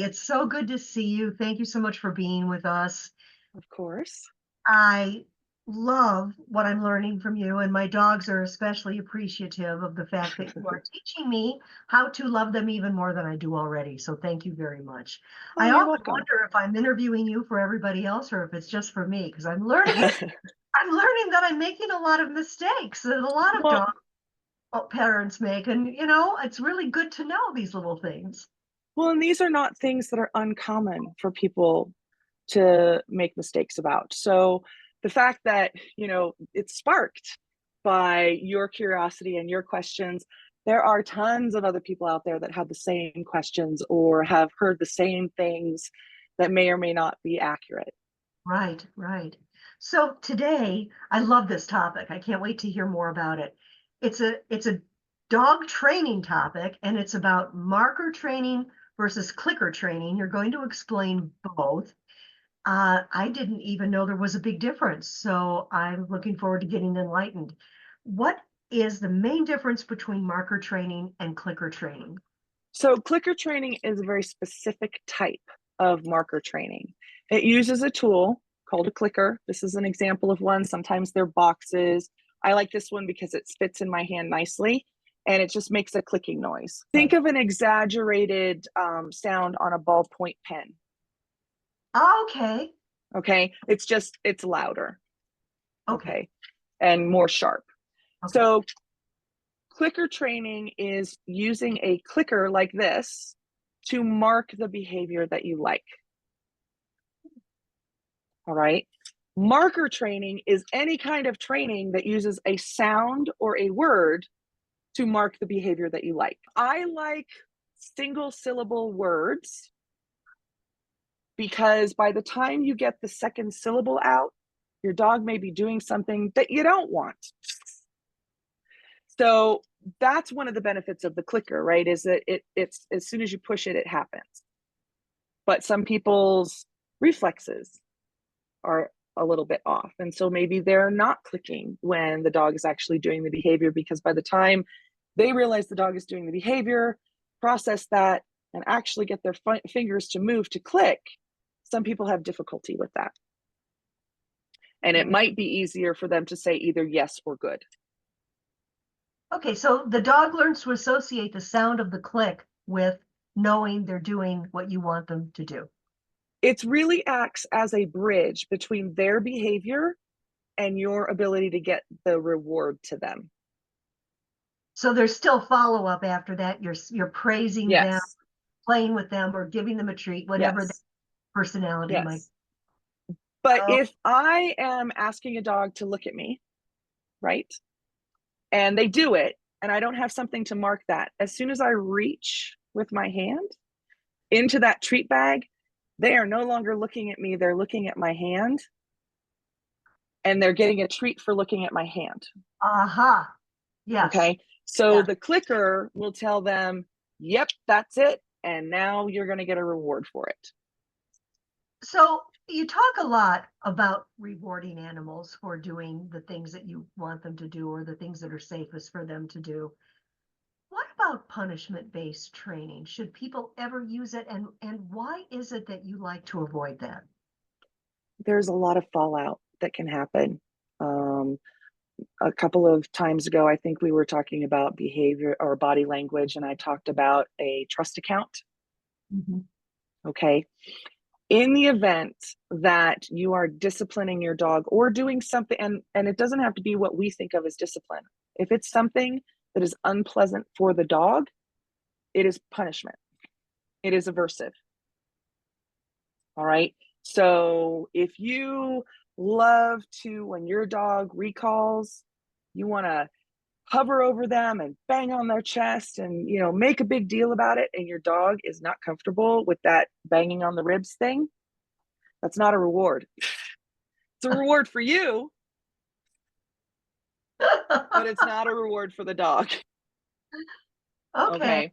It's so good to see you. Thank you so much for being with us. Of course. I love what I'm learning from you, and my dogs are especially appreciative of the fact that you are teaching me how to love them even more than I do already. So thank you very much. Oh, I you're often welcome. wonder if I'm interviewing you for everybody else or if it's just for me, because I'm learning that I'm making a lot of mistakes that a lot of Well, parents make, and it's really good to know these little things. and these are not things that are uncommon for people to make mistakes about. So the fact that, it's sparked by your curiosity and your questions, there are tons of other people out there that have the same questions or have heard the same things that may or may not be accurate. Right, right. So today, I love this topic. I can't wait to hear more about it. It's a dog training topic, and it's about marker training versus clicker training. You're going to explain both. I didn't even know there was a big difference, so I'm looking forward to getting enlightened. What is the main difference between marker training and clicker training? So clicker training is a very specific type of marker training. It uses a tool called a clicker. This is an example of one. Sometimes they're boxes. I like this one because it fits in my hand nicely and it just makes a clicking noise. Think Okay. of an exaggerated sound on a ballpoint pen. Okay. Okay. It's louder. Okay. Okay. And more sharp. Okay. So clicker training is using a clicker like this to mark the behavior that you like. All right. Marker training is any kind of training that uses a sound or a word to mark the behavior that you like. I like single syllable words because by the time you get the second syllable out, your dog may be doing something that you don't want. So that's one of the benefits of the clicker, right? Is that it's as soon as you push it, it happens. But some people's reflexes are a little bit off. And so maybe they're not clicking when the dog is actually doing the behavior because by the time they realize the dog is doing the behavior, process that, and actually get their fingers to move to click, some people have difficulty with that. And it might be easier for them to say either yes or good. Okay, so the dog learns to associate the sound of the click with knowing they're doing what you want them to do. It really acts as a bridge between their behavior and your ability to get the reward to them. So there's still follow up after that. You're praising them, Yes. playing with them, or giving them a treat, whatever their Yes. personality might. Yes. But Oh, if I am asking a dog to look at me, right? And they do it, and I don't have something to mark that, as soon as I reach with my hand into that treat bag, they are no longer looking at me, they're looking at my hand, and they're getting a treat for looking at my hand. aha. Yes. Okay. So Yeah. the clicker will tell them, yep, that's it. And now you're going to get a reward for it. So you talk a lot about rewarding animals for doing the things that you want them to do or the things that are safest for them to do. What about punishment-based training? Should people ever use it? And why is it that you like to avoid that? There's a lot of fallout that can happen. Um, a couple of times ago, I think we were talking about behavior or body language, and I talked about a trust account. Mhm. Okay. In the event that you are disciplining your dog or doing something, and it doesn't have to be what we think of as discipline. If it's something that is unpleasant for the dog, it is punishment. It is aversive. All right. So if you love to, when your dog recalls, you want to hover over them and bang on their chest and, make a big deal about it, and your dog is not comfortable with that banging on the ribs thing, that's not a reward. It's a reward for you, but it's not a reward for the dog. Okay. Okay.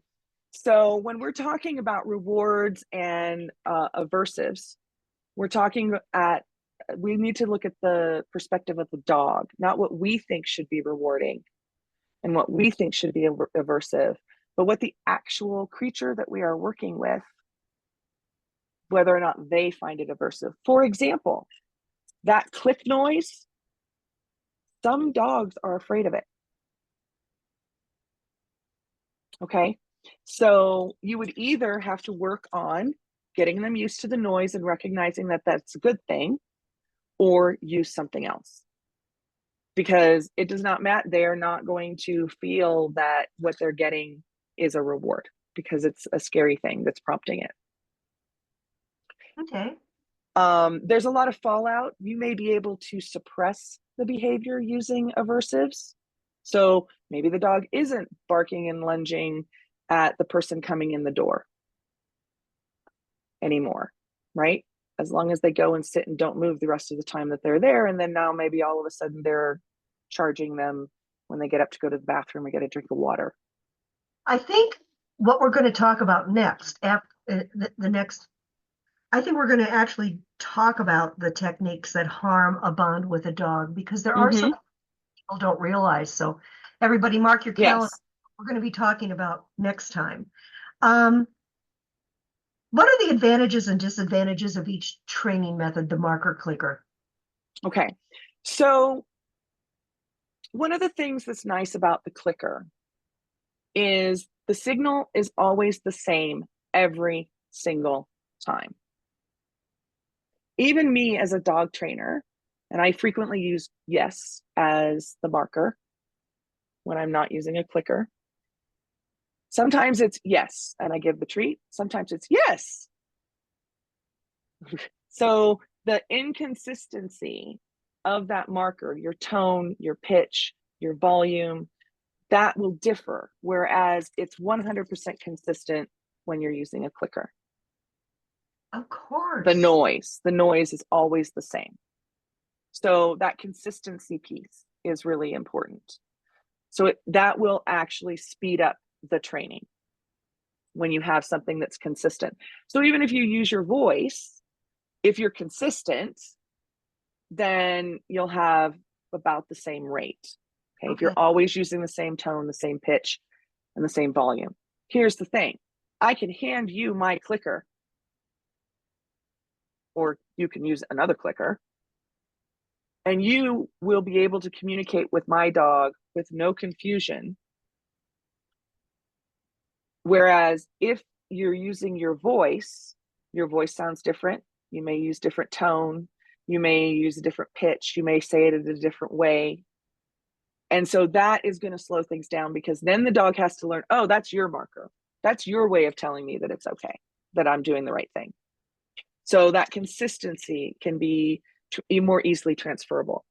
So when we're talking about rewards and aversives, we're talking at we need to look at the perspective of the dog, not what we think should be rewarding and what we think should be aversive, but what the actual creature that we are working with whether or not they find it aversive. For example, that click noise, some dogs are afraid of it. Okay, so you would either have to work on getting them used to the noise and recognizing that that's a good thing, or use something else. Because it does not matter, they're not going to feel that what they're getting is a reward, because it's a scary thing that's prompting it. Okay. There's a lot of fallout. You may be able to suppress the behavior using aversives. So maybe the dog isn't barking and lunging at the person coming in the door anymore, right? As long as they go and sit and don't move the rest of the time that they're there. And then now maybe all of a sudden they're charging them when they get up to go to the bathroom or get a drink of water. I think what we're going to talk about next, after the next, I think we're going to actually talk about the techniques that harm a bond with a dog, because there are some people don't realize. So everybody mark your calendar. Yes. We're going to be talking about next time. What are the advantages and disadvantages of each training method, the marker clicker? Okay. So one of the things that's nice about the clicker is the signal is always the same every single time. Even me as a dog trainer, and I frequently use yes as the marker when I'm not using a clicker. Sometimes it's yes, and I give the treat. Sometimes it's yes. So the inconsistency of that marker, your tone, your pitch, your volume, that will differ, whereas it's 100% consistent when you're using a clicker. Of course. The noise is always the same. So that consistency piece is really important. So that will actually speed up the training when you have something that's consistent. So even if you use your voice, if you're consistent, then you'll have about the same rate. Okay. If you're always using the same tone, the same pitch, and the same volume. Here's the thing. I can hand you my clicker, or you can use another clicker, and you will be able to communicate with my dog with no confusion. Whereas if you're using your voice sounds different. You may use different tone. You may use a different pitch. You may say it in a different way. And so that is going to slow things down, because then the dog has to learn, oh, that's your marker. That's your way of telling me that it's okay, that I'm doing the right thing. So that consistency can be more easily transferable.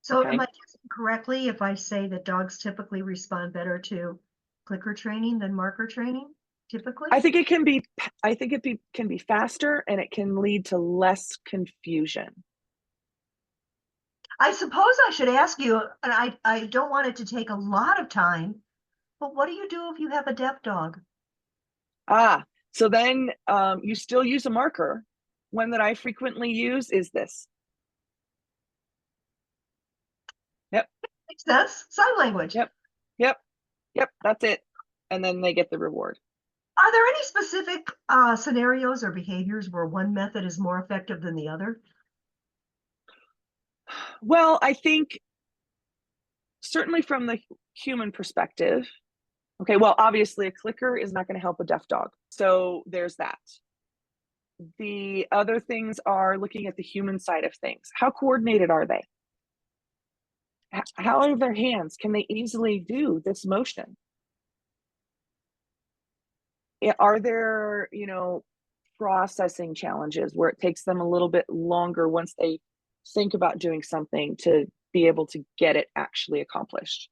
So Okay? am I guessing correctly if I say that dogs typically respond better to clicker training than marker training, typically? I think it can be faster, and it can lead to less confusion. I suppose I should ask you, and I don't want it to take a lot of time, but what do you do if you have a deaf dog? So then you still use a marker. One that I frequently use is this. Yep. Makes sense. Sign language. Yep. That's it. And then they get the reward. Are there any specific scenarios or behaviors where one method is more effective than the other? Well, I think certainly from the human perspective, okay, well, obviously a clicker is not going to help a deaf dog. So there's that. The other things are looking at the human side of things. How coordinated are they? How are their hands? Can they easily do this motion? Are there, processing challenges where it takes them a little bit longer once they think about doing something to be able to get it actually accomplished?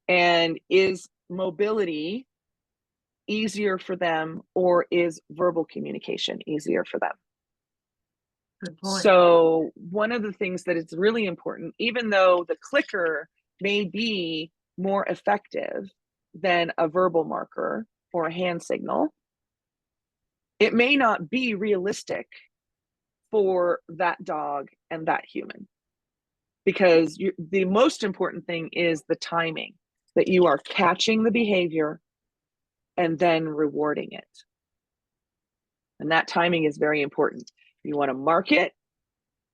And is mobility easier for them, or is verbal communication easier for them? Good point. So one of the things that is really important, even though the clicker may be more effective than a verbal marker or a hand signal, it may not be realistic for that dog and that human, because the most important thing is the timing, that you are catching the behavior and then rewarding it. And that timing is very important. You want to mark it.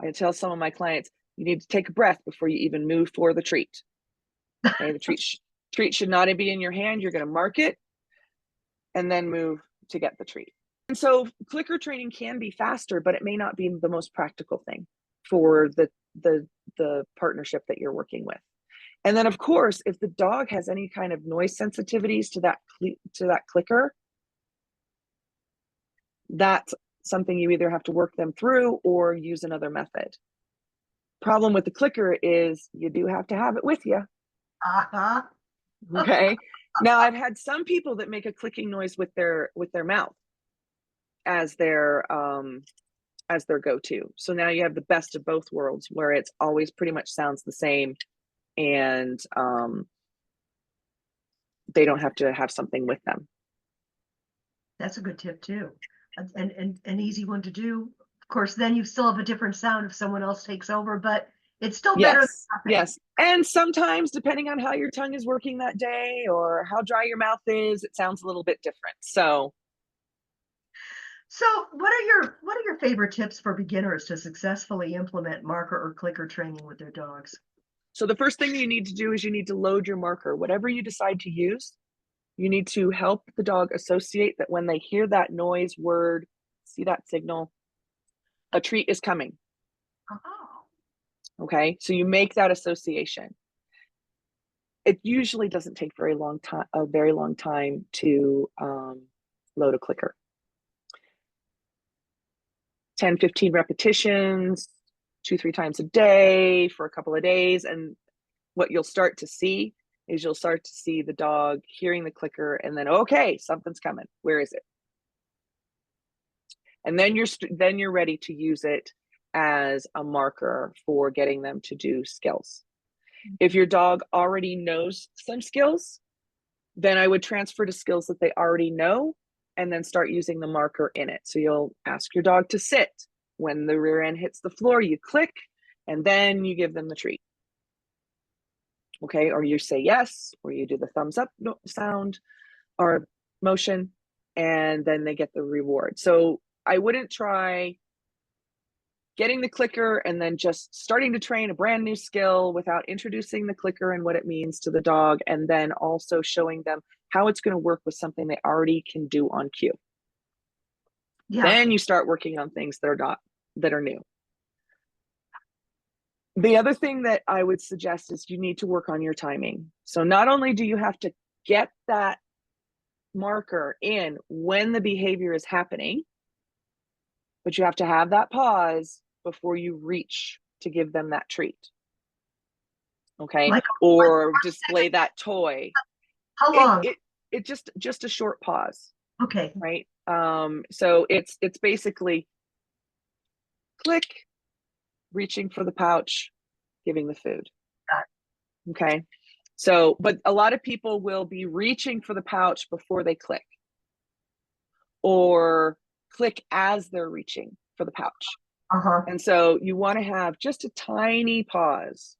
I tell some of my clients, you need to take a breath before you even move for the treat. Okay, the treat should not be in your hand. You're going to mark it and then move to get the treat. And so clicker training can be faster, but it may not be the most practical thing for the partnership that you're working with. And then, of course, if the dog has any kind of noise sensitivities to that clicker, that's something you either have to work them through or use another method. Problem with the clicker is you do have to have it with you. Uh-huh. Okay. Now I've had some people that make a clicking noise with their mouth as their go-to. So now you have the best of both worlds where it's always pretty much sounds the same, and they don't have to have something with them. That's a good tip too. And an easy one to do. Of course, then you still have a different sound if someone else takes over, but it's still better than nothing. Yes. And sometimes, depending on how your tongue is working that day or how dry your mouth is, it sounds a little bit different. So what are your favorite tips for beginners to successfully implement marker or clicker training with their dogs? So the first thing you need to do is you need to load your marker. Whatever you decide to use, you need to help the dog associate that when they hear that noise, word, see that signal, a treat is coming. Oh. Okay, so you make that association. It usually doesn't take a very long time to load a clicker. 10, 15 repetitions, 2-3 times a day for a couple of days. And what you'll start to see is you'll start to see the dog hearing the clicker and then, okay, something's coming. Where is it? And then you're ready to use it as a marker for getting them to do skills. If your dog already knows some skills, then I would transfer to skills that they already know and then start using the marker in it. So you'll ask your dog to sit. When the rear end hits the floor, you click, and then you give them the treat. Okay, or you say yes, or you do the thumbs up sound or motion, and then they get the reward. So I wouldn't try getting the clicker and then just starting to train a brand new skill without introducing the clicker and what it means to the dog, and then also showing them how it's going to work with something they already can do on cue. Yeah. Then you start working on things that are new. The other thing that I would suggest is you need to work on your timing. So not only do you have to get that marker in when the behavior is happening, but you have to have that pause before you reach to give them that treat. Okay. Or display that toy. How long? It just a short pause. Okay. Right. So it's basically click, reaching for the pouch, giving the food. Okay. So, but a lot of people will be reaching for the pouch before they click, or click as they're reaching for the pouch. And so you want to have just a tiny pause,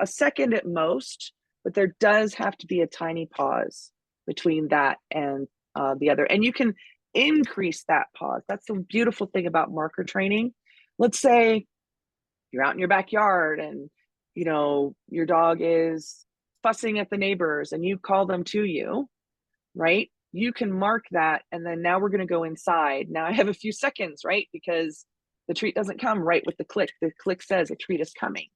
a second at most, but there does have to be a tiny pause between that and the other. And you can increase that pause. That's the beautiful thing about marker training. Let's say you're out in your backyard and, your dog is fussing at the neighbors and you call them to you, right? You can mark that. And then now we're going to go inside. Now I have a few seconds, right? Because the treat doesn't come right with the click. The click says a treat is coming.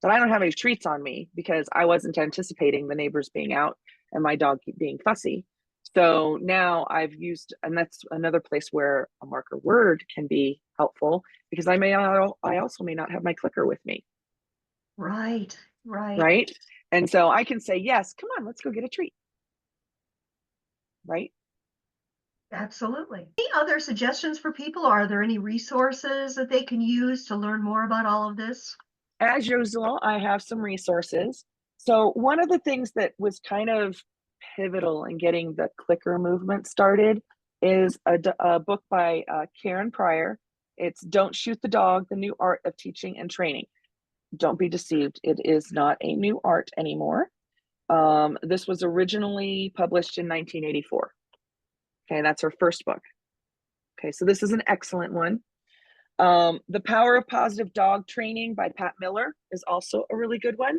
But I don't have any treats on me because I wasn't anticipating the neighbors being out and my dog being fussy. So now I've used, and that's another place where a marker word can be helpful because I also may not have my clicker with me. Right. And so I can say, yes, come on, let's go get a treat. Right. Absolutely. Any other suggestions for people? Are there any resources that they can use to learn more about all of this? As usual, I have some resources. So one of the things that was kind of pivotal in getting the clicker movement started is a book by Karen Pryor. It's Don't Shoot the Dog, The New Art of Teaching and Training. Don't be deceived. It is not a new art anymore. This was originally published in 1984. Okay, that's her first book. Okay, so this is an excellent one. The Power of Positive Dog Training by Pat Miller is also a really good one.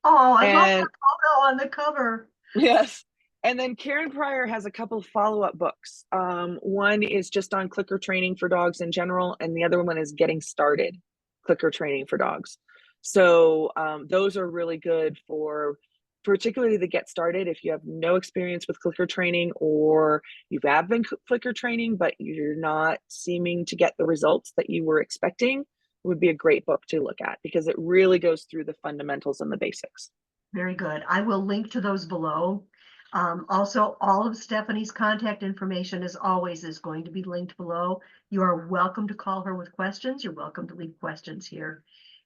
Oh, I love the And photo on the cover. yes. And then Karen Pryor has a couple of follow-up books. One is just on clicker training for dogs in general, and the other one is Getting Started Clicker Training for Dogs. So those are really good for particularly the get started if you have no experience with clicker training, or you have been clicker training, but you're not seeming to get the results that you were expecting. It would be a great book to look at because it really goes through the fundamentals and the basics. Very good. I will link to those below. Also, all of Stephanie's contact information, as always, is going to be linked below. You are welcome to call her with questions. You're welcome to leave questions here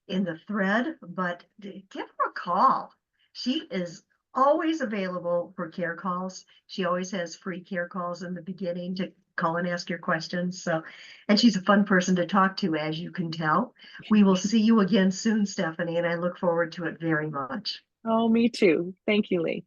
in the thread, but give her a call. She is always available for care calls. She always has free care calls in the beginning to call and ask your questions. So, and she's a fun person to talk to, as you can tell. We will see you again soon, Stephanie, and I look forward to it very much. Oh, me too. Thank you, Lee.